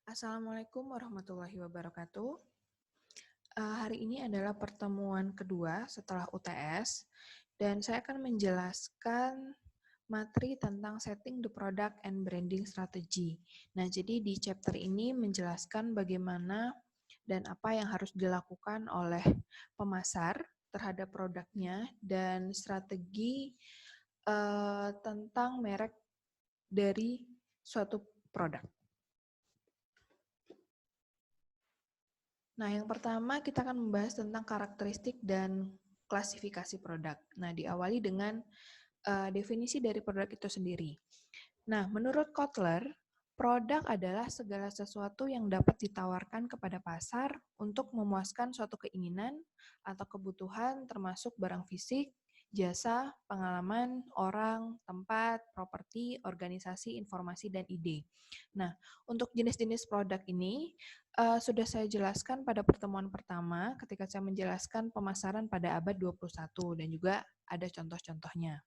Assalamualaikum warahmatullahi wabarakatuh. Hari ini adalah pertemuan kedua setelah UTS, dan saya akan menjelaskan materi tentang setting the product and branding strategy. Nah, jadi di chapter ini menjelaskan bagaimana dan apa yang harus dilakukan oleh pemasar terhadap produknya dan strategi tentang merek dari suatu produk. Nah, yang pertama kita akan membahas tentang karakteristik dan klasifikasi produk. Nah, diawali dengan definisi dari produk itu sendiri. Nah, menurut Kotler, produk adalah segala sesuatu yang dapat ditawarkan kepada pasar untuk memuaskan suatu keinginan atau kebutuhan termasuk barang fisik, jasa, pengalaman, orang, tempat, properti, organisasi, informasi, dan ide. Nah, untuk jenis-jenis produk ini sudah saya jelaskan pada pertemuan pertama ketika saya menjelaskan pemasaran pada abad 21 dan juga ada contoh-contohnya.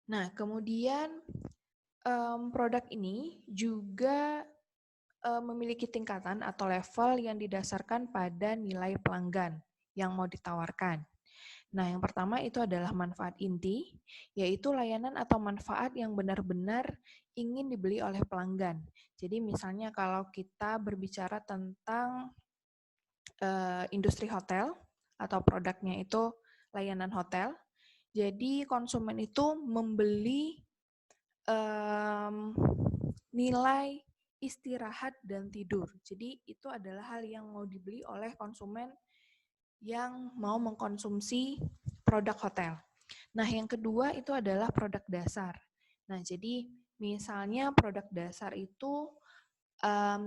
Nah, kemudian produk ini juga memiliki tingkatan atau level yang didasarkan pada nilai pelanggan yang mau ditawarkan. Nah, yang pertama itu adalah manfaat inti, yaitu layanan atau manfaat yang benar-benar ingin dibeli oleh pelanggan. Jadi misalnya kalau kita berbicara tentang industri hotel atau produknya itu layanan hotel, jadi konsumen itu membeli nilai istirahat dan tidur. Jadi itu adalah hal yang mau dibeli oleh konsumen yang mau mengkonsumsi produk hotel. Nah, yang kedua itu adalah produk dasar. Nah, jadi misalnya produk dasar itu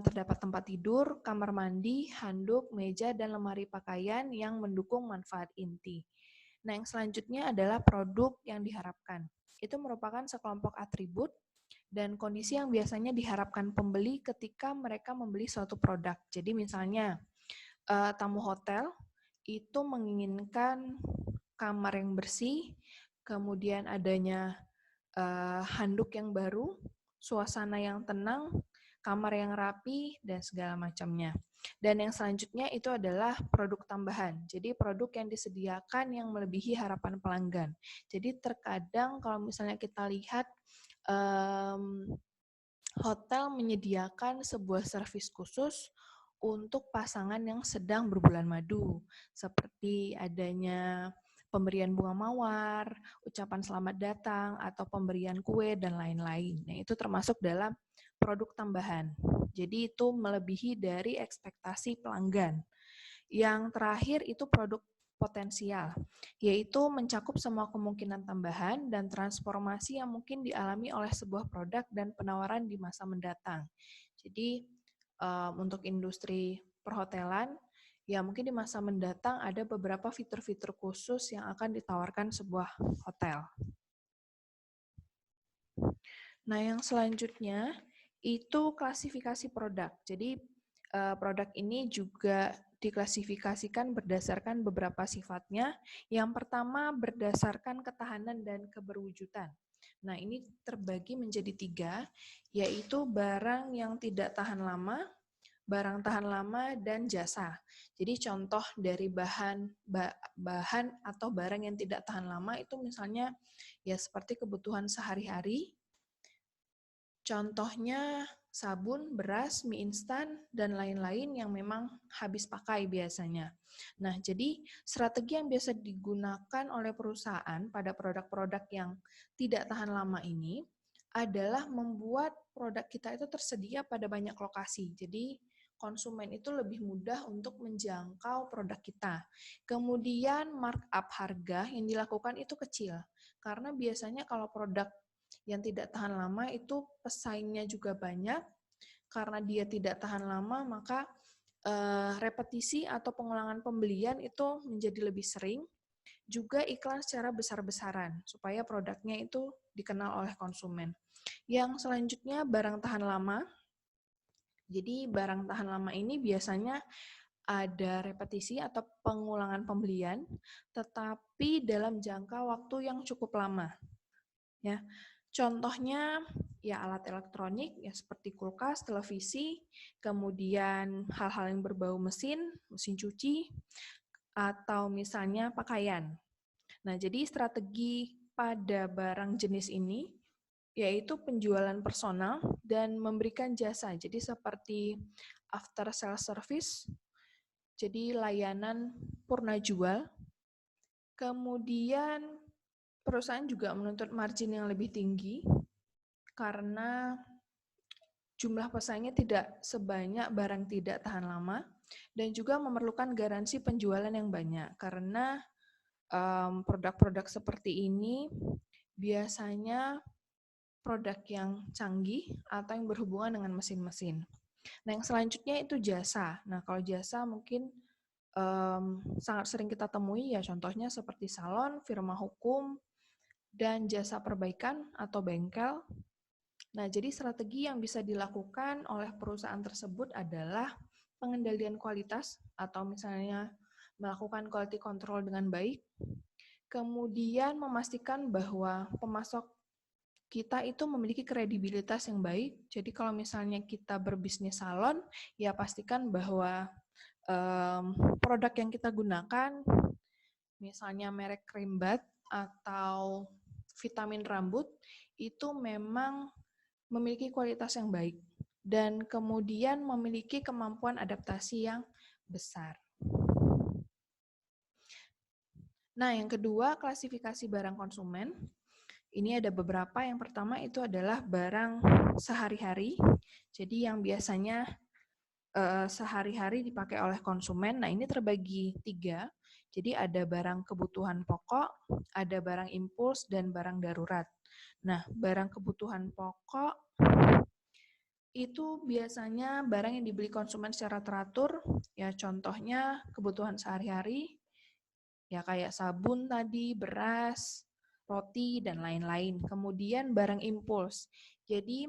terdapat tempat tidur, kamar mandi, handuk, meja, dan lemari pakaian yang mendukung manfaat inti. Nah, yang selanjutnya adalah produk yang diharapkan. Itu merupakan sekelompok atribut dan kondisi yang biasanya diharapkan pembeli ketika mereka membeli suatu produk. Jadi misalnya tamu hotel itu menginginkan kamar yang bersih, kemudian adanya handuk yang baru, suasana yang tenang, kamar yang rapi, dan segala macamnya. Dan yang selanjutnya itu adalah produk tambahan. Jadi produk yang disediakan yang melebihi harapan pelanggan. Jadi terkadang kalau misalnya kita lihat hotel menyediakan sebuah servis khusus untuk pasangan yang sedang berbulan madu, seperti adanya pemberian bunga mawar, ucapan selamat datang, atau pemberian kue, dan lain-lain. Nah, itu termasuk dalam produk tambahan. Jadi itu melebihi dari ekspektasi pelanggan. Yang terakhir itu produk potensial, yaitu mencakup semua kemungkinan tambahan dan transformasi yang mungkin dialami oleh sebuah produk dan penawaran di masa mendatang. Jadi untuk industri perhotelan, ya mungkin di masa mendatang ada beberapa fitur-fitur khusus yang akan ditawarkan sebuah hotel. Nah, yang selanjutnya itu klasifikasi produk. Jadi produk ini juga diklasifikasikan berdasarkan beberapa sifatnya. Yang pertama berdasarkan ketahanan dan keberwujudan. Nah, ini terbagi menjadi 3, yaitu barang yang tidak tahan lama, barang tahan lama, dan jasa. Jadi contoh dari bahan atau barang yang tidak tahan lama itu misalnya ya seperti kebutuhan sehari-hari. Contohnya sabun, beras, mie instan, dan lain-lain yang memang habis pakai biasanya. Nah, jadi strategi yang biasa digunakan oleh perusahaan pada produk-produk yang tidak tahan lama ini adalah membuat produk kita itu tersedia pada banyak lokasi. Jadi konsumen itu lebih mudah untuk menjangkau produk kita. Kemudian markup harga yang dilakukan itu kecil. Karena biasanya kalau produk yang tidak tahan lama itu pesaingnya juga banyak. Karena dia tidak tahan lama, maka repetisi atau pengulangan pembelian itu menjadi lebih sering. Juga iklan secara besar-besaran, supaya produknya itu dikenal oleh konsumen. Yang selanjutnya barang tahan lama. Jadi barang tahan lama ini biasanya ada repetisi atau pengulangan pembelian, tetapi dalam jangka waktu yang cukup lama. Ya, Contohnya ya alat elektronik ya seperti kulkas, televisi, kemudian hal-hal yang berbau mesin, mesin cuci, atau misalnya pakaian. Nah, jadi strategi pada barang jenis ini yaitu penjualan personal dan memberikan jasa. Jadi seperti after sales service, jadi layanan purna jual. Kemudian perusahaan juga menuntut margin yang lebih tinggi karena jumlah pesaingnya tidak sebanyak barang tidak tahan lama dan juga memerlukan garansi penjualan yang banyak karena produk-produk seperti ini biasanya produk yang canggih atau yang berhubungan dengan mesin-mesin. Nah, yang selanjutnya itu jasa. Nah, kalau jasa mungkin sangat sering kita temui ya contohnya seperti salon, firma hukum, dan jasa perbaikan atau bengkel. Nah, jadi strategi yang bisa dilakukan oleh perusahaan tersebut adalah pengendalian kualitas atau misalnya melakukan quality control dengan baik, kemudian memastikan bahwa pemasok kita itu memiliki kredibilitas yang baik. Jadi kalau misalnya kita berbisnis salon, ya pastikan bahwa produk yang kita gunakan, misalnya merek krim bat atau vitamin rambut, itu memang memiliki kualitas yang baik dan kemudian memiliki kemampuan adaptasi yang besar. Nah, yang kedua, klasifikasi barang konsumen. Ini ada beberapa. Yang pertama itu adalah barang sehari-hari. Jadi yang biasanya sehari-hari dipakai oleh konsumen. Nah, ini terbagi 3. Jadi ada barang kebutuhan pokok, ada barang impuls, dan barang darurat. Nah, barang kebutuhan pokok itu biasanya barang yang dibeli konsumen secara teratur, ya contohnya kebutuhan sehari-hari, ya kayak sabun tadi, beras, roti, dan lain-lain. Kemudian barang impuls. Jadi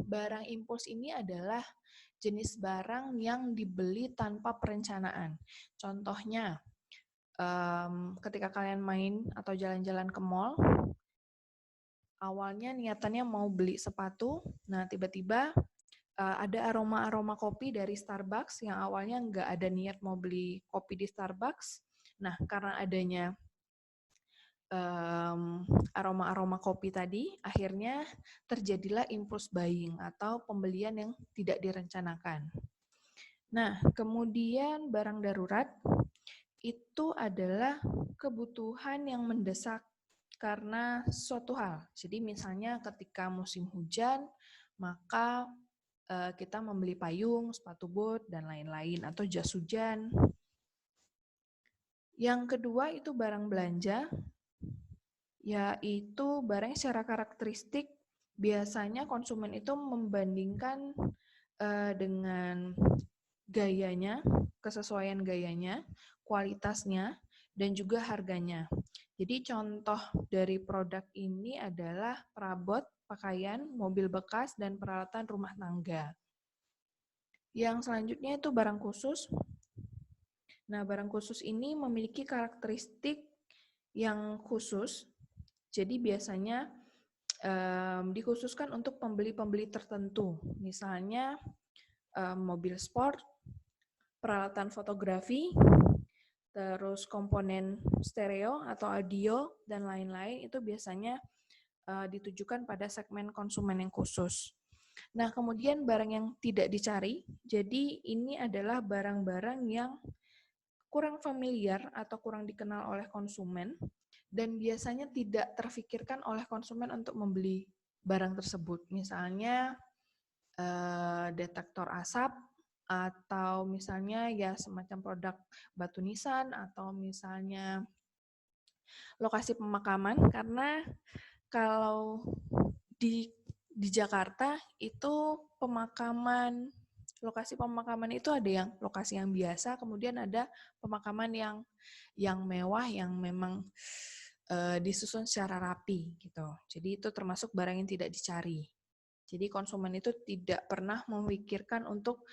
barang impuls ini adalah jenis barang yang dibeli tanpa perencanaan. Contohnya, ketika kalian main atau jalan-jalan ke mall, awalnya niatannya mau beli sepatu, nah tiba-tiba ada aroma-aroma kopi dari Starbucks yang awalnya nggak ada niat mau beli kopi di Starbucks. Nah, karena adanya aroma-aroma kopi tadi, akhirnya terjadilah impulse buying atau pembelian yang tidak direncanakan. Nah, kemudian barang darurat itu adalah kebutuhan yang mendesak karena suatu hal. Jadi misalnya ketika musim hujan, maka kita membeli payung, sepatu bot, dan lain-lain, atau jas hujan. Yang kedua itu barang belanja, yaitu barang secara karakteristik biasanya konsumen itu membandingkan dengan gayanya, kesesuaian gayanya, kualitasnya, dan juga harganya. Jadi contoh dari produk ini adalah perabot, pakaian, mobil bekas, dan peralatan rumah tangga. Yang selanjutnya itu barang khusus. Nah, barang khusus ini memiliki karakteristik yang khusus. Jadi biasanya dikhususkan untuk pembeli-pembeli tertentu. Misalnya mobil sport, peralatan fotografi, terus komponen stereo atau audio, dan lain-lain itu biasanya ditujukan pada segmen konsumen yang khusus. Nah, kemudian barang yang tidak dicari, jadi ini adalah barang-barang yang kurang familiar atau kurang dikenal oleh konsumen, dan biasanya tidak terfikirkan oleh konsumen untuk membeli barang tersebut. Misalnya detektor asap, atau misalnya ya semacam produk batu nisan, atau misalnya lokasi pemakaman, karena kalau di Jakarta itu lokasi pemakaman itu ada yang lokasi yang biasa, kemudian ada pemakaman yang mewah yang memang disusun secara rapi gitu. Jadi itu termasuk barang yang tidak dicari. Jadi konsumen itu tidak pernah memikirkan untuk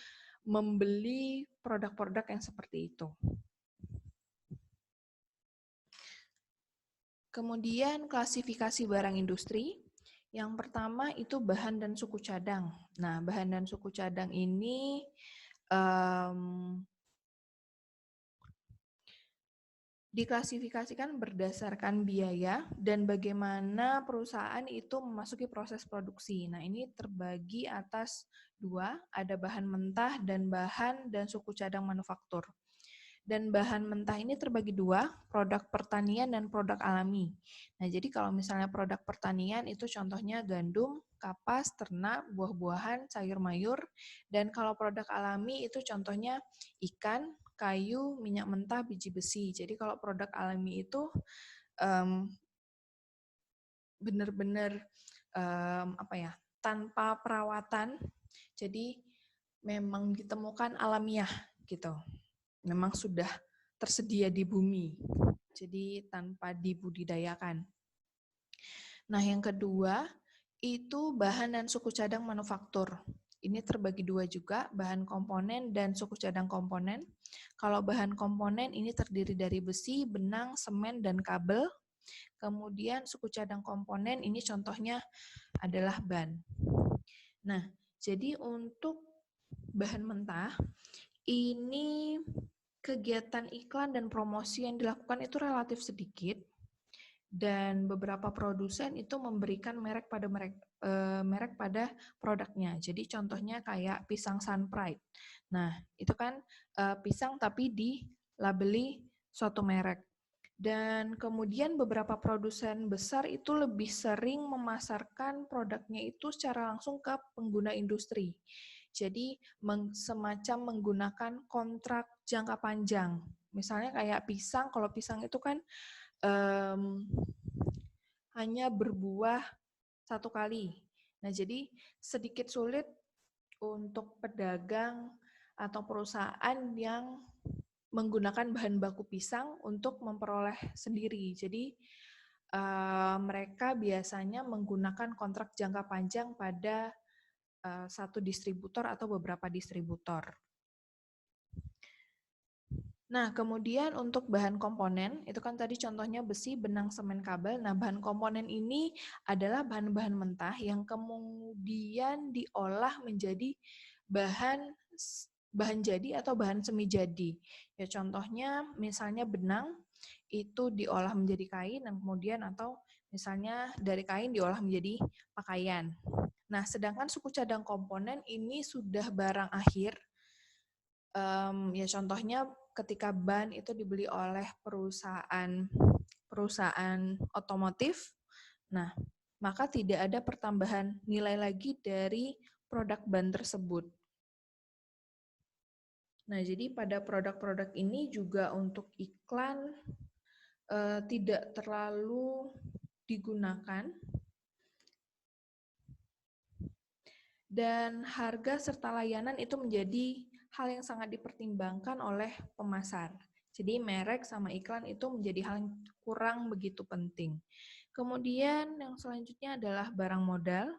membeli produk-produk yang seperti itu. Kemudian klasifikasi barang industri, Yang pertama itu bahan dan suku cadang. Nah, bahan dan suku cadang ini diklasifikasikan berdasarkan biaya dan bagaimana perusahaan itu memasuki proses produksi. Nah, ini terbagi atas dua, ada bahan mentah dan bahan dan suku cadang manufaktur. Dan bahan mentah ini terbagi dua, produk pertanian dan produk alami. Nah, jadi kalau misalnya produk pertanian itu contohnya gandum, kapas, ternak, buah-buahan, sayur mayur. Dan kalau produk alami itu contohnya ikan, kayu, minyak mentah, biji besi. Jadi kalau produk alami itu benar-benar tanpa perawatan. Jadi memang ditemukan alamiah gitu. Memang sudah tersedia di bumi. Jadi tanpa dibudidayakan. Nah, yang kedua itu bahan dan suku cadang manufaktur. Ini terbagi dua juga, bahan komponen dan suku cadang komponen. Kalau bahan komponen ini terdiri dari besi, benang, semen, dan kabel. Kemudian suku cadang komponen ini contohnya adalah ban. Nah, jadi untuk bahan mentah, ini kegiatan iklan dan promosi yang dilakukan itu relatif sedikit. Dan beberapa produsen itu memberikan merek pada produknya. Jadi contohnya kayak pisang Sun Pride. Nah, itu kan pisang tapi dilabeli suatu merek. Dan kemudian beberapa produsen besar itu lebih sering memasarkan produknya itu secara langsung ke pengguna industri. Jadi semacam menggunakan kontrak jangka panjang. Misalnya kayak pisang, kalau pisang itu kan hanya berbuah satu kali. Nah, jadi sedikit sulit untuk pedagang atau perusahaan yang menggunakan bahan baku pisang untuk memperoleh sendiri. Jadi mereka biasanya menggunakan kontrak jangka panjang pada satu distributor atau beberapa distributor. Nah, kemudian untuk bahan komponen, itu kan tadi contohnya besi, benang, semen, kabel. Nah, bahan komponen ini adalah bahan-bahan mentah yang kemudian diolah menjadi bahan jadi atau bahan semi jadi. Ya, contohnya misalnya benang itu diolah menjadi kain dan kemudian atau misalnya dari kain diolah menjadi pakaian. Nah, sedangkan suku cadang komponen ini sudah barang akhir. Ya contohnya ketika ban itu dibeli oleh perusahaan otomotif, nah maka tidak ada pertambahan nilai lagi dari produk ban tersebut. Nah, jadi pada produk-produk ini juga untuk iklan tidak terlalu digunakan dan harga serta layanan itu menjadi hal yang sangat dipertimbangkan oleh pemasar. Jadi merek sama iklan itu menjadi hal yang kurang begitu penting. Kemudian yang selanjutnya adalah barang modal.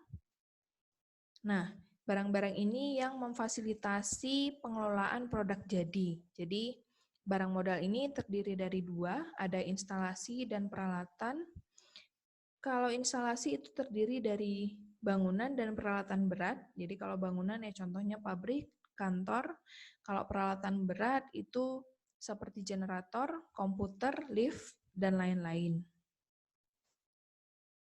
Nah, barang-barang ini yang memfasilitasi pengelolaan produk jadi. Jadi barang modal ini terdiri dari dua, ada instalasi dan peralatan. Kalau instalasi itu terdiri dari bangunan dan peralatan berat. Jadi kalau bangunan ya contohnya pabrik, kantor. Kalau peralatan berat itu seperti generator, komputer, lift, dan lain-lain.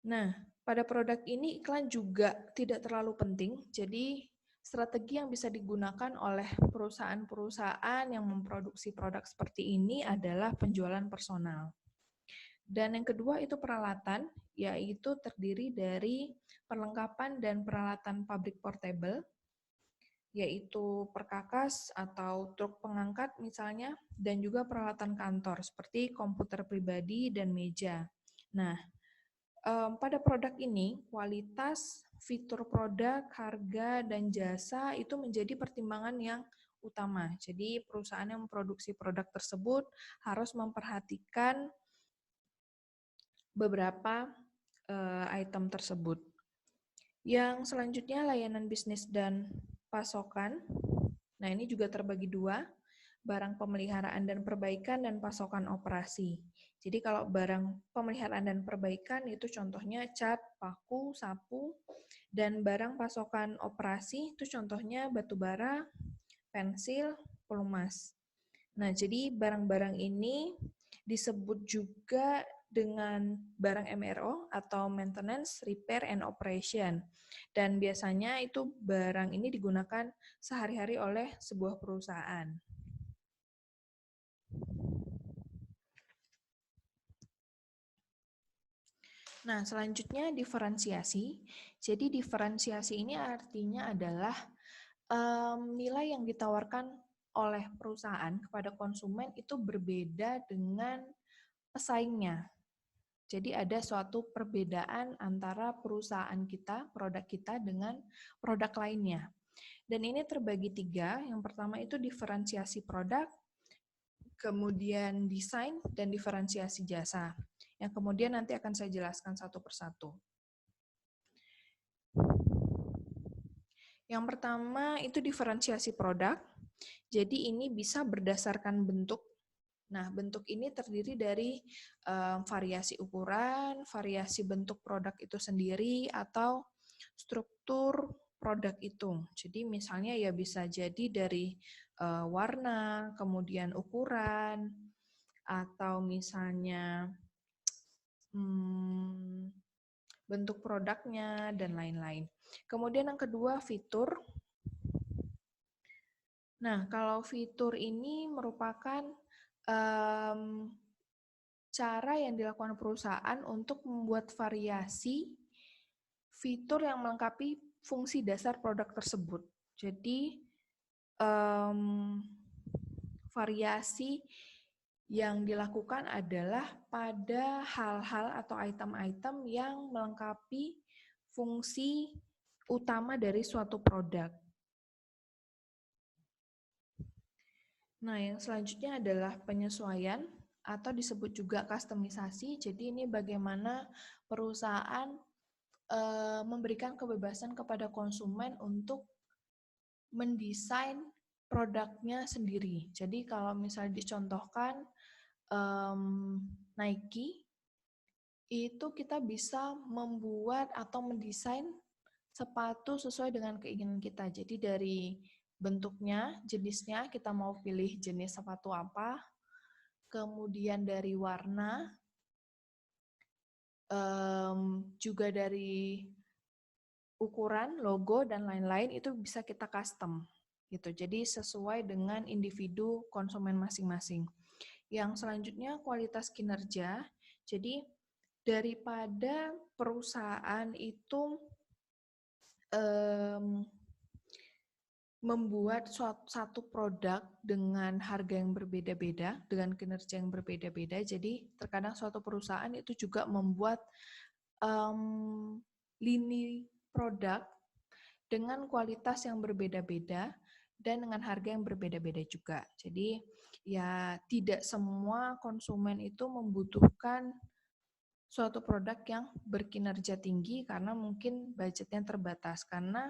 Nah, pada produk ini iklan juga tidak terlalu penting. Jadi strategi yang bisa digunakan oleh perusahaan-perusahaan yang memproduksi produk seperti ini adalah penjualan personal. Dan yang kedua itu peralatan, yaitu terdiri dari perlengkapan dan peralatan pabrik portable, yaitu perkakas atau truk pengangkat misalnya, dan juga peralatan kantor seperti komputer pribadi dan meja. Nah, pada produk ini, kualitas, fitur produk, harga, dan jasa itu menjadi pertimbangan yang utama. Jadi perusahaan yang memproduksi produk tersebut harus memperhatikan beberapa item tersebut. Yang selanjutnya layanan bisnis dan pasokan. Nah, ini juga terbagi dua. barang pemeliharaan dan perbaikan, dan pasokan operasi. Jadi kalau barang pemeliharaan dan perbaikan itu contohnya cat, paku, sapu, dan barang pasokan operasi itu contohnya batu bara, pensil, pelumas. Nah, jadi barang-barang ini disebut juga dengan barang MRO atau Maintenance, Repair, and Operation. Dan biasanya itu barang ini digunakan sehari-hari oleh sebuah perusahaan. Nah, selanjutnya diferensiasi. Jadi diferensiasi ini artinya adalah nilai yang ditawarkan oleh perusahaan kepada konsumen itu berbeda dengan pesaingnya. Jadi ada suatu perbedaan antara perusahaan kita, produk kita dengan produk lainnya. Dan ini terbagi 3. Yang pertama itu diferensiasi produk, kemudian desain, dan diferensiasi jasa. Yang kemudian nanti akan saya jelaskan satu persatu. Yang pertama itu diferensiasi produk. Jadi ini bisa berdasarkan bentuk. Nah, bentuk ini terdiri dari variasi ukuran, variasi bentuk produk itu sendiri, atau struktur produk itu. Jadi misalnya ya bisa jadi dari warna, kemudian ukuran, atau misalnya bentuk produknya, dan lain-lain. Kemudian yang kedua, fitur. Nah, kalau fitur ini merupakan cara yang dilakukan perusahaan untuk membuat variasi fitur yang melengkapi fungsi dasar produk tersebut. Jadi, variasi yang dilakukan adalah pada hal-hal atau item-item yang melengkapi fungsi utama dari suatu produk. Nah, yang selanjutnya adalah penyesuaian atau disebut juga kustomisasi. Jadi ini bagaimana perusahaan memberikan kebebasan kepada konsumen untuk mendesain produknya sendiri. Jadi kalau misalnya dicontohkan Nike, itu kita bisa membuat atau mendesain sepatu sesuai dengan keinginan kita. Jadi dari bentuknya, jenisnya, kita mau pilih jenis sepatu apa, kemudian dari warna, juga dari ukuran, logo, dan lain-lain itu bisa kita custom gitu. Jadi sesuai dengan individu konsumen masing-masing. Yang selanjutnya kualitas kinerja. Jadi daripada perusahaan itu membuat satu produk dengan harga yang berbeda-beda, dengan kinerja yang berbeda-beda. Jadi terkadang suatu perusahaan itu juga membuat lini produk dengan kualitas yang berbeda-beda dan dengan harga yang berbeda-beda juga. Jadi ya tidak semua konsumen itu membutuhkan suatu produk yang berkinerja tinggi karena mungkin budgetnya terbatas. Karena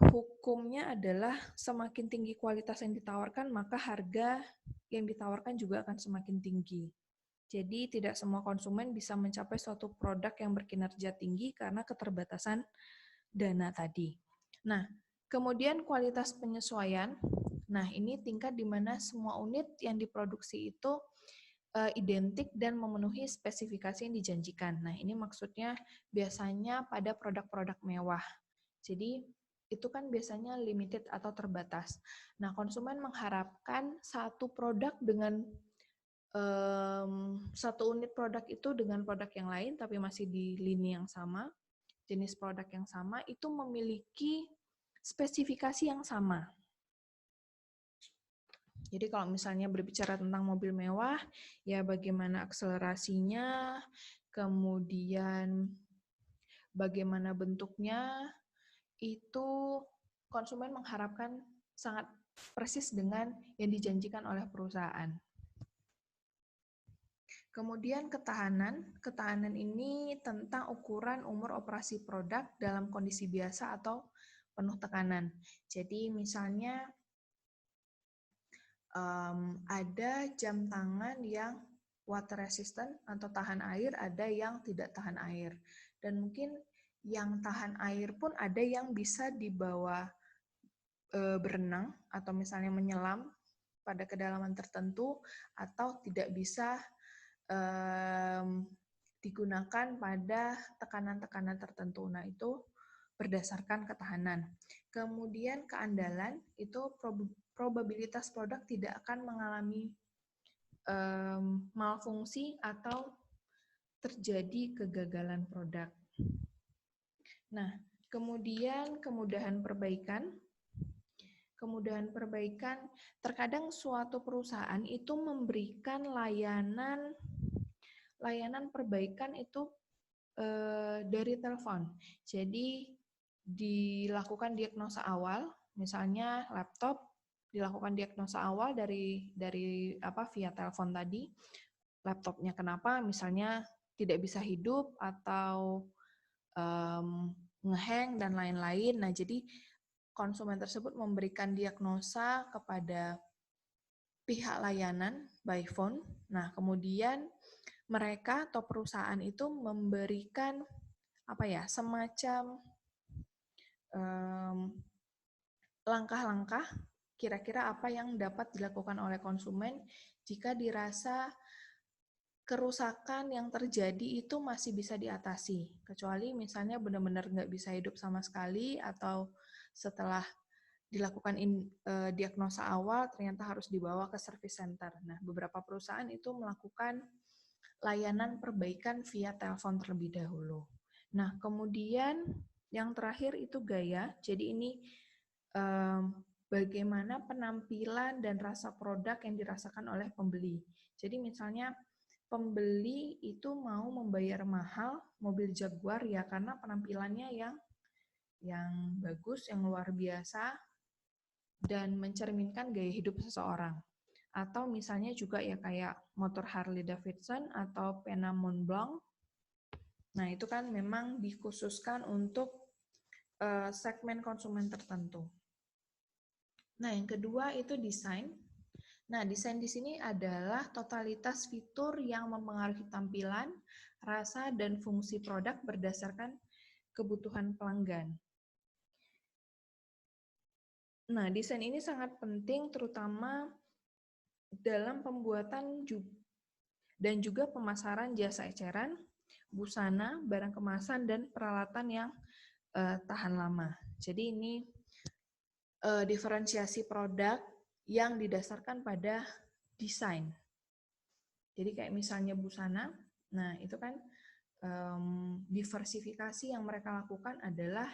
hukumnya adalah semakin tinggi kualitas yang ditawarkan, maka harga yang ditawarkan juga akan semakin tinggi. Jadi tidak semua konsumen bisa mencapai suatu produk yang berkinerja tinggi karena keterbatasan dana tadi. Nah, kemudian kualitas penyesuaian. Nah, ini tingkat di mana semua unit yang diproduksi itu identik dan memenuhi spesifikasi yang dijanjikan. Nah, ini maksudnya biasanya pada produk-produk mewah. Jadi, itu kan biasanya limited atau terbatas. Nah, konsumen mengharapkan satu produk dengan satu unit produk itu dengan produk yang lain, tapi masih di lini yang sama, jenis produk yang sama, itu memiliki spesifikasi yang sama. Jadi kalau misalnya berbicara tentang mobil mewah, ya bagaimana akselerasinya, kemudian bagaimana bentuknya, itu konsumen mengharapkan sangat persis dengan yang dijanjikan oleh perusahaan. Kemudian ketahanan. Ketahanan ini tentang ukuran umur operasi produk dalam kondisi biasa atau penuh tekanan. Jadi misalnya Ada jam tangan yang water resistant atau tahan air, ada yang tidak tahan air. Dan mungkin yang tahan air pun ada yang bisa dibawa berenang atau misalnya menyelam pada kedalaman tertentu, atau tidak bisa digunakan pada tekanan-tekanan tertentu. Nah, itu berdasarkan ketahanan. Kemudian keandalan itu probabilitas produk tidak akan mengalami malfungsi atau terjadi kegagalan produk. Nah, kemudian kemudahan perbaikan. Kemudahan perbaikan, terkadang suatu perusahaan itu memberikan layanan perbaikan itu dari telepon. Jadi dilakukan diagnosa awal, misalnya laptop dilakukan diagnosa awal dari via telepon tadi. Laptopnya kenapa? Misalnya tidak bisa hidup atau ngehang dan lain-lain. Nah, jadi konsumen tersebut memberikan diagnosa kepada pihak layanan by phone. Nah, kemudian mereka atau perusahaan itu memberikan semacam langkah-langkah kira-kira apa yang dapat dilakukan oleh konsumen jika dirasa kerusakan yang terjadi itu masih bisa diatasi, kecuali misalnya benar-benar nggak bisa hidup sama sekali, atau setelah dilakukan diagnosa awal ternyata harus dibawa ke service center. Nah, beberapa perusahaan itu melakukan layanan perbaikan via telepon terlebih dahulu. Nah, kemudian yang terakhir itu gaya. Jadi ini bagaimana penampilan dan rasa produk yang dirasakan oleh pembeli. Jadi misalnya pembeli itu mau membayar mahal mobil Jaguar ya karena penampilannya yang bagus, yang luar biasa, dan mencerminkan gaya hidup seseorang. Atau misalnya juga ya kayak motor Harley Davidson atau pena Montblanc. Nah, itu kan memang dikhususkan untuk segmen konsumen tertentu. Nah, yang kedua itu desain. Nah, desain di sini adalah totalitas fitur yang mempengaruhi tampilan, rasa, dan fungsi produk berdasarkan kebutuhan pelanggan. Nah, desain ini sangat penting terutama dalam pembuatan dan juga pemasaran jasa eceran, busana, barang kemasan, dan peralatan yang tahan lama. Jadi ini diferensiasi produk yang didasarkan pada desain. Jadi kayak misalnya busana, nah itu kan diversifikasi yang mereka lakukan adalah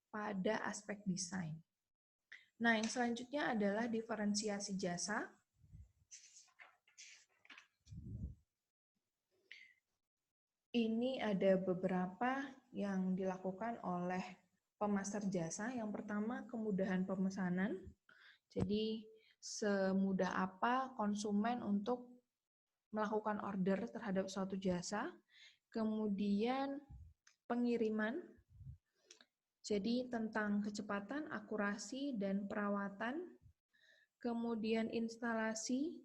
pada aspek desain. Nah, yang selanjutnya adalah diferensiasi jasa. Ini ada beberapa yang dilakukan oleh pemasar jasa. Yang pertama, kemudahan pemesanan. Jadi, semudah apa konsumen untuk melakukan order terhadap suatu jasa. Kemudian, pengiriman. Jadi, tentang kecepatan, akurasi, dan perawatan. Kemudian, instalasi.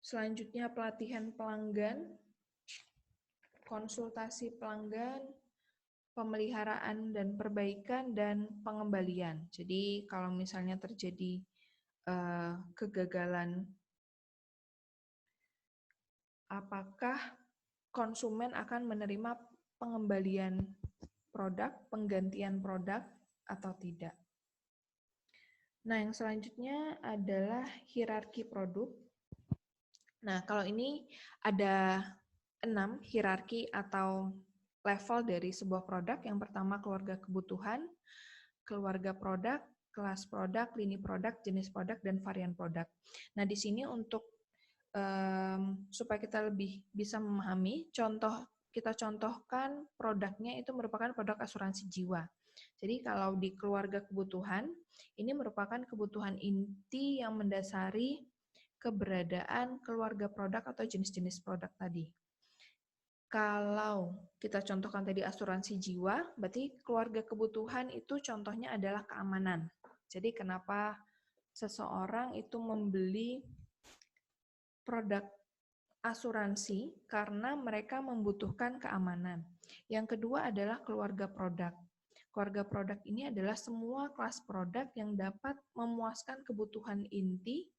Selanjutnya, pelatihan pelanggan, konsultasi pelanggan, pemeliharaan dan perbaikan, dan pengembalian. Jadi kalau misalnya terjadi kegagalan, apakah konsumen akan menerima pengembalian produk, penggantian produk, atau tidak. Nah, yang selanjutnya adalah hierarki produk. Nah, kalau ini ada 6 hierarki atau level dari sebuah produk. Yang pertama, keluarga kebutuhan, keluarga produk, kelas produk, lini produk, jenis produk, dan varian produk. Nah, di sini untuk supaya kita lebih bisa memahami, kita contohkan produknya itu merupakan produk asuransi jiwa. Jadi kalau di keluarga kebutuhan, ini merupakan kebutuhan inti yang mendasari keberadaan keluarga produk atau jenis-jenis produk tadi. Kalau kita contohkan tadi asuransi jiwa, berarti keluarga kebutuhan itu contohnya adalah keamanan. Jadi kenapa seseorang itu membeli produk asuransi karena mereka membutuhkan keamanan. Yang kedua adalah keluarga produk. Keluarga produk ini adalah semua kelas produk yang dapat memuaskan kebutuhan inti.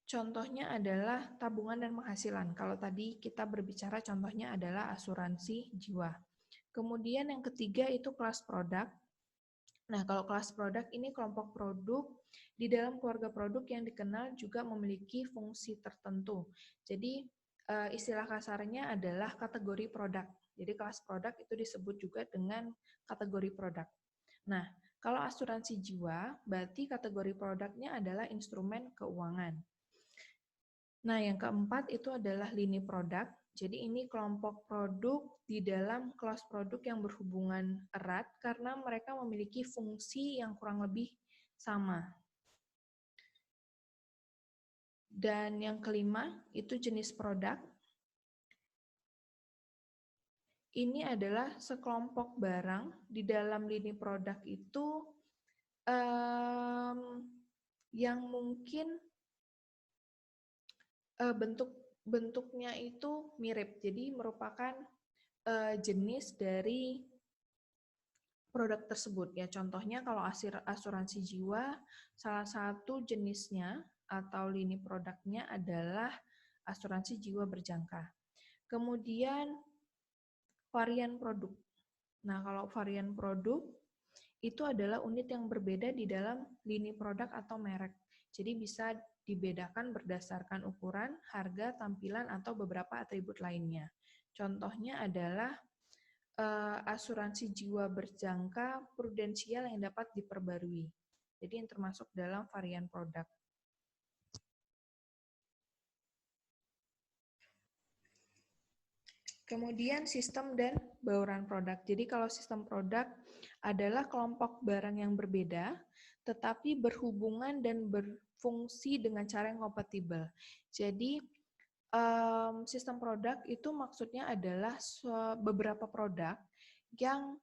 Contohnya adalah tabungan dan penghasilan. Kalau tadi kita berbicara contohnya adalah asuransi jiwa. Kemudian yang ketiga itu kelas produk. Nah, kalau kelas produk ini kelompok produk di dalam keluarga produk yang dikenal juga memiliki fungsi tertentu. Jadi, istilah kasarnya adalah kategori produk. Jadi, kelas produk itu disebut juga dengan kategori produk. Nah, kalau asuransi jiwa, berarti kategori produknya adalah instrumen keuangan. Nah, yang keempat itu adalah lini produk. Jadi ini kelompok produk di dalam kelas produk yang berhubungan erat karena mereka memiliki fungsi yang kurang lebih sama. Dan yang kelima itu jenis produk. Ini adalah sekelompok barang di dalam lini produk itu yang mungkin bentuknya itu mirip, jadi merupakan jenis dari produk tersebut. Ya, contohnya kalau asuransi jiwa, salah satu jenisnya atau lini produknya adalah asuransi jiwa berjangka. Kemudian varian produk. Nah, kalau varian produk itu adalah unit yang berbeda di dalam lini produk atau merek. Jadi bisa dibedakan berdasarkan ukuran, harga, tampilan, atau beberapa atribut lainnya. Contohnya adalah asuransi jiwa berjangka prudensial yang dapat diperbarui. Jadi yang termasuk dalam varian produk. Kemudian sistem dan bauran produk. Jadi kalau sistem produk adalah kelompok barang yang berbeda, tetapi berhubungan dan berfungsi dengan cara yang kompatibel. Jadi sistem produk itu maksudnya adalah beberapa produk yang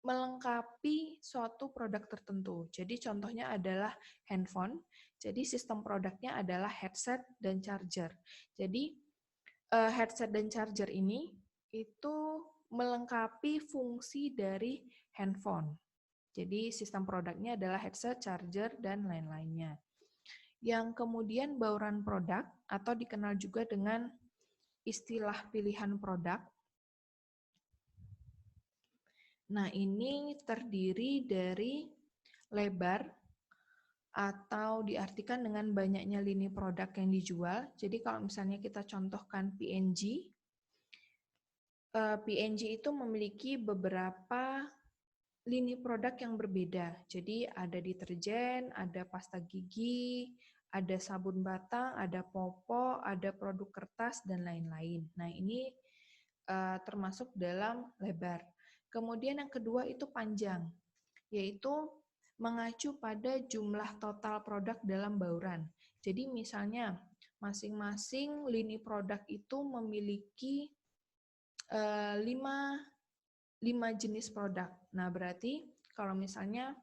melengkapi suatu produk tertentu. Jadi contohnya adalah handphone. Jadi sistem produknya adalah headset dan charger. Jadi headset dan charger ini itu melengkapi fungsi dari handphone. Jadi sistem produknya adalah headset, charger, dan lain-lainnya. Yang kemudian bauran produk atau dikenal juga dengan istilah pilihan produk. Nah, ini terdiri dari lebar atau diartikan dengan banyaknya lini produk yang dijual. Jadi kalau misalnya kita contohkan PNG, PNG itu memiliki beberapa lini produk yang berbeda. Jadi ada deterjen, ada pasta gigi, ada sabun batang, ada popok, ada produk kertas, dan lain-lain. Nah, ini termasuk dalam lebar. Kemudian yang kedua itu panjang, yaitu mengacu pada jumlah total produk dalam bauran. Jadi misalnya masing-masing lini produk itu memiliki 5 jenis produk. Nah, berarti kalau misalnya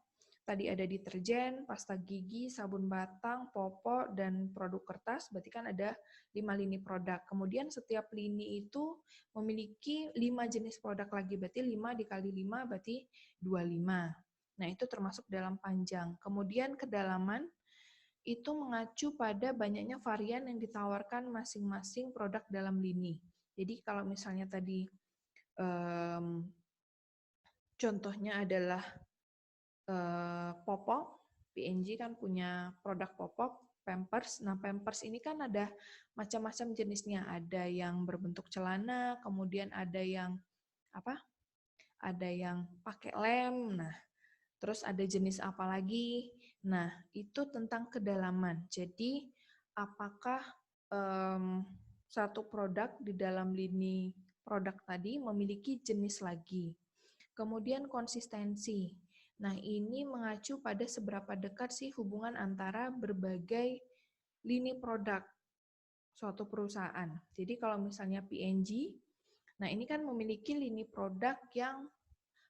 tadi ada deterjen, pasta gigi, sabun batang, popok, dan produk kertas, berarti kan ada 5 lini produk. Kemudian setiap lini itu memiliki 5 jenis produk lagi, berarti 5 dikali 5 berarti 25. Nah, itu termasuk dalam panjang. Kemudian kedalaman itu mengacu pada banyaknya varian yang ditawarkan masing-masing produk dalam lini. Jadi kalau misalnya tadi contohnya adalah popok, PNG kan punya produk popok, Pampers. Nah, Pampers ini kan ada macam-macam jenisnya. Ada yang berbentuk celana, kemudian ada yang apa? Ada yang pakai lem. Nah, terus ada jenis apa lagi? Nah, itu tentang kedalaman. Jadi, apakah satu produk di dalam lini produk tadi memiliki jenis lagi. Kemudian konsistensi. Nah, ini mengacu pada seberapa dekat sih hubungan antara berbagai lini produk suatu perusahaan. Jadi kalau misalnya PNG, nah ini kan memiliki lini produk yang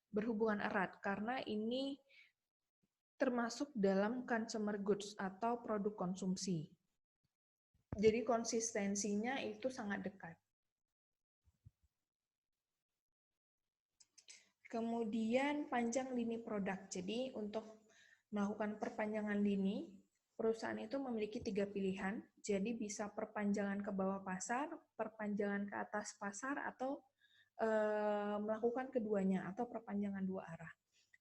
berhubungan erat karena ini termasuk dalam consumer goods atau produk konsumsi. Jadi konsistensinya itu sangat dekat. Kemudian panjang lini produk. Jadi untuk melakukan perpanjangan lini, perusahaan itu memiliki 3 pilihan. Jadi bisa perpanjangan ke bawah pasar, perpanjangan ke atas pasar, atau melakukan keduanya atau perpanjangan dua arah.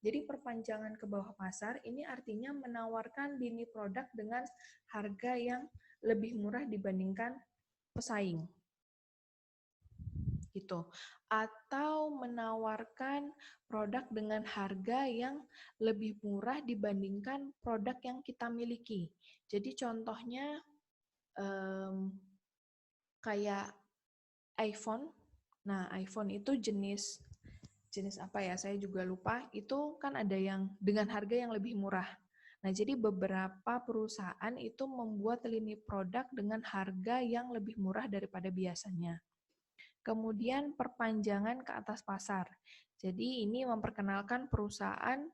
Jadi perpanjangan ke bawah pasar ini artinya menawarkan lini produk dengan harga yang lebih murah dibandingkan pesaing. Gitu. Atau menawarkan produk dengan harga yang lebih murah dibandingkan produk yang kita miliki. Jadi contohnya kayak iPhone. Nah, iPhone itu jenis apa ya, saya juga lupa, itu kan ada yang dengan harga yang lebih murah. Nah, jadi beberapa perusahaan itu membuat lini produk dengan harga yang lebih murah daripada biasanya. Kemudian perpanjangan ke atas pasar. Jadi ini memperkenalkan perusahaan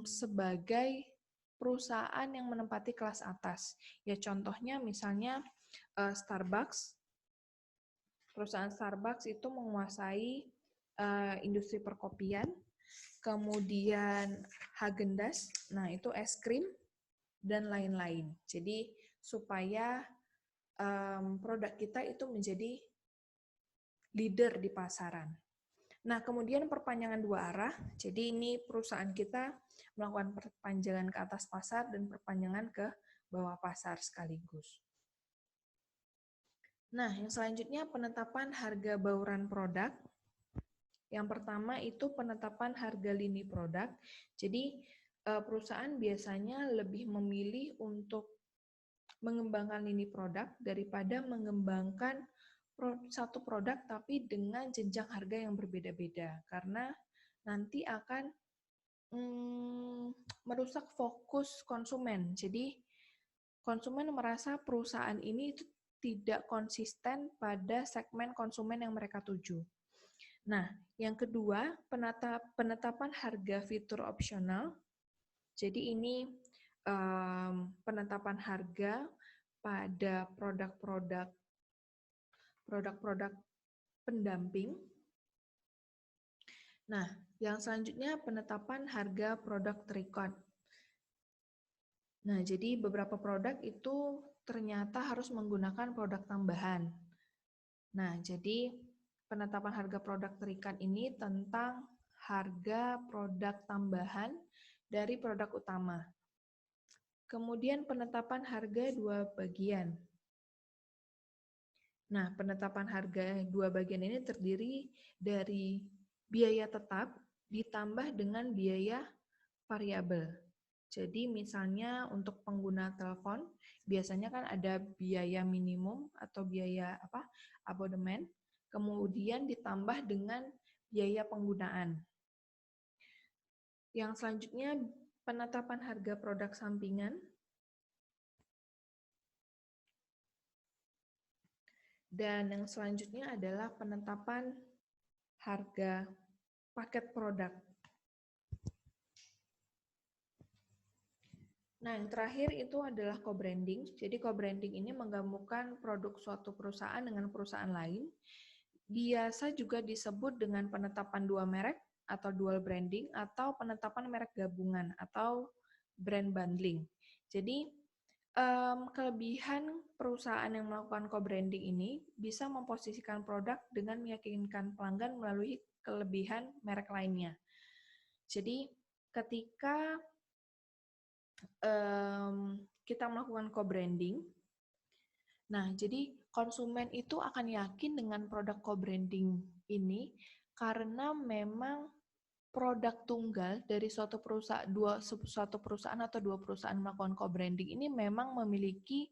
sebagai perusahaan yang menempati kelas atas. Ya contohnya misalnya Starbucks. Perusahaan Starbucks itu menguasai industri perkopian, kemudian Häagen-Dazs, nah itu es krim, dan lain-lain. Jadi supaya produk kita itu menjadi leader di pasaran. Nah, kemudian perpanjangan dua arah, jadi ini perusahaan kita melakukan perpanjangan ke atas pasar dan perpanjangan ke bawah pasar sekaligus. Nah, yang selanjutnya penetapan harga bauran produk. Yang pertama itu penetapan harga lini produk. Jadi perusahaan biasanya lebih memilih untuk mengembangkan lini produk daripada mengembangkan satu produk tapi dengan jenjang harga yang berbeda-beda. Karena nanti akan merusak fokus konsumen. Jadi konsumen merasa perusahaan ini itu tidak konsisten pada segmen konsumen yang mereka tuju. Nah, yang kedua, penetapan harga fitur opsional. Jadi ini penetapan harga pada produk-produk pendamping. Nah, yang selanjutnya penetapan harga produk terikat. Nah, jadi beberapa produk itu ternyata harus menggunakan produk tambahan. Nah, jadi penetapan harga produk terikat ini tentang harga produk tambahan dari produk utama. Kemudian penetapan harga dua bagian. Nah, penetapan harga dua bagian ini terdiri dari biaya tetap ditambah dengan biaya variabel. Jadi misalnya untuk pengguna telepon, biasanya kan ada biaya minimum atau biaya abonemen, kemudian ditambah dengan biaya penggunaan. Yang selanjutnya penetapan harga produk sampingan. Dan yang selanjutnya adalah penetapan harga paket produk. Nah, yang terakhir itu adalah co-branding. Jadi co-branding ini menggabungkan produk suatu perusahaan dengan perusahaan lain. Biasa juga disebut dengan penetapan dua merek atau dual branding atau penetapan merek gabungan atau brand bundling. Jadi kelebihan perusahaan yang melakukan co-branding ini bisa memposisikan produk dengan meyakinkan pelanggan melalui kelebihan merek lainnya. Jadi ketika kita melakukan co-branding, nah jadi konsumen itu akan yakin dengan produk co-branding ini karena memang produk tunggal dari suatu perusahaan atau dua perusahaan melakukan co-branding ini memang memiliki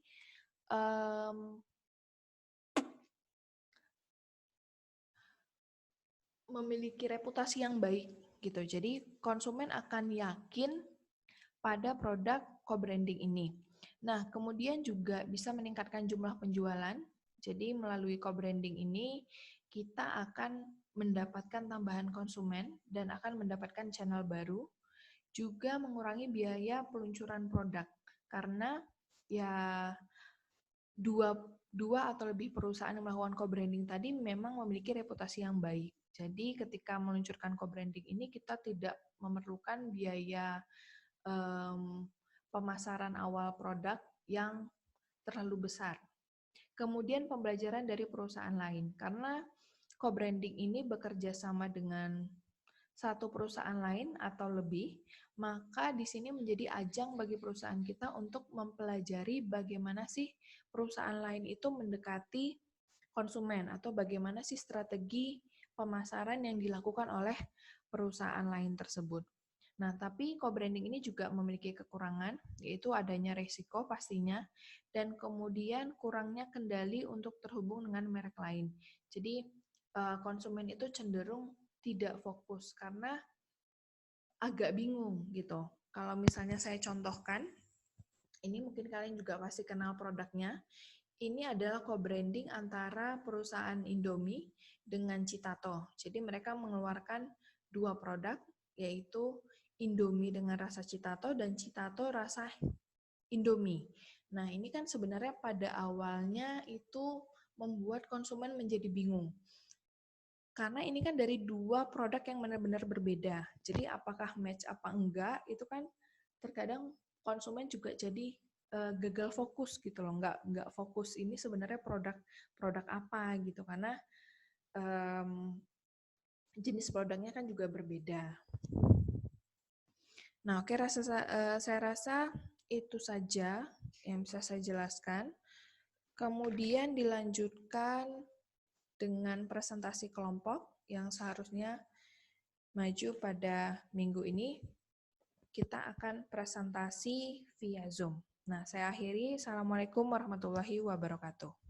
reputasi yang baik gitu. Jadi konsumen akan yakin pada produk co-branding ini. Nah, kemudian juga bisa meningkatkan jumlah penjualan. Jadi melalui co-branding ini kita akan mendapatkan tambahan konsumen dan akan mendapatkan channel baru juga mengurangi biaya peluncuran produk. Karena ya dua atau lebih perusahaan yang melakukan co-branding tadi memang memiliki reputasi yang baik. Jadi ketika meluncurkan co-branding ini kita tidak memerlukan biaya pemasaran awal produk yang terlalu besar. Kemudian pembelajaran dari perusahaan lain, karena co-branding ini bekerja sama dengan satu perusahaan lain atau lebih, maka di sini menjadi ajang bagi perusahaan kita untuk mempelajari bagaimana sih perusahaan lain itu mendekati konsumen atau bagaimana sih strategi pemasaran yang dilakukan oleh perusahaan lain tersebut. Nah, tapi co-branding ini juga memiliki kekurangan, yaitu adanya resiko pastinya, dan kemudian kurangnya kendali untuk terhubung dengan merek lain. Jadi, konsumen itu cenderung tidak fokus karena agak bingung gitu. Kalau misalnya saya contohkan, ini mungkin kalian juga pasti kenal produknya. Ini adalah co-branding antara perusahaan Indomie dengan Citato. Jadi mereka mengeluarkan dua produk, yaitu Indomie dengan rasa Citato dan Citato rasa Indomie. Nah, ini kan sebenarnya pada awalnya itu membuat konsumen menjadi bingung. Karena ini kan dari dua produk yang benar-benar berbeda. Jadi apakah match apa enggak, itu kan terkadang konsumen juga jadi gagal fokus gitu loh. Enggak fokus ini sebenarnya produk apa gitu. Karena jenis produknya kan juga berbeda. Nah, oke, saya rasa itu saja yang bisa saya jelaskan. Kemudian dilanjutkan dengan presentasi kelompok yang seharusnya maju pada minggu ini. Kita akan presentasi via Zoom. Nah, saya akhiri. Assalamualaikum warahmatullahi wabarakatuh.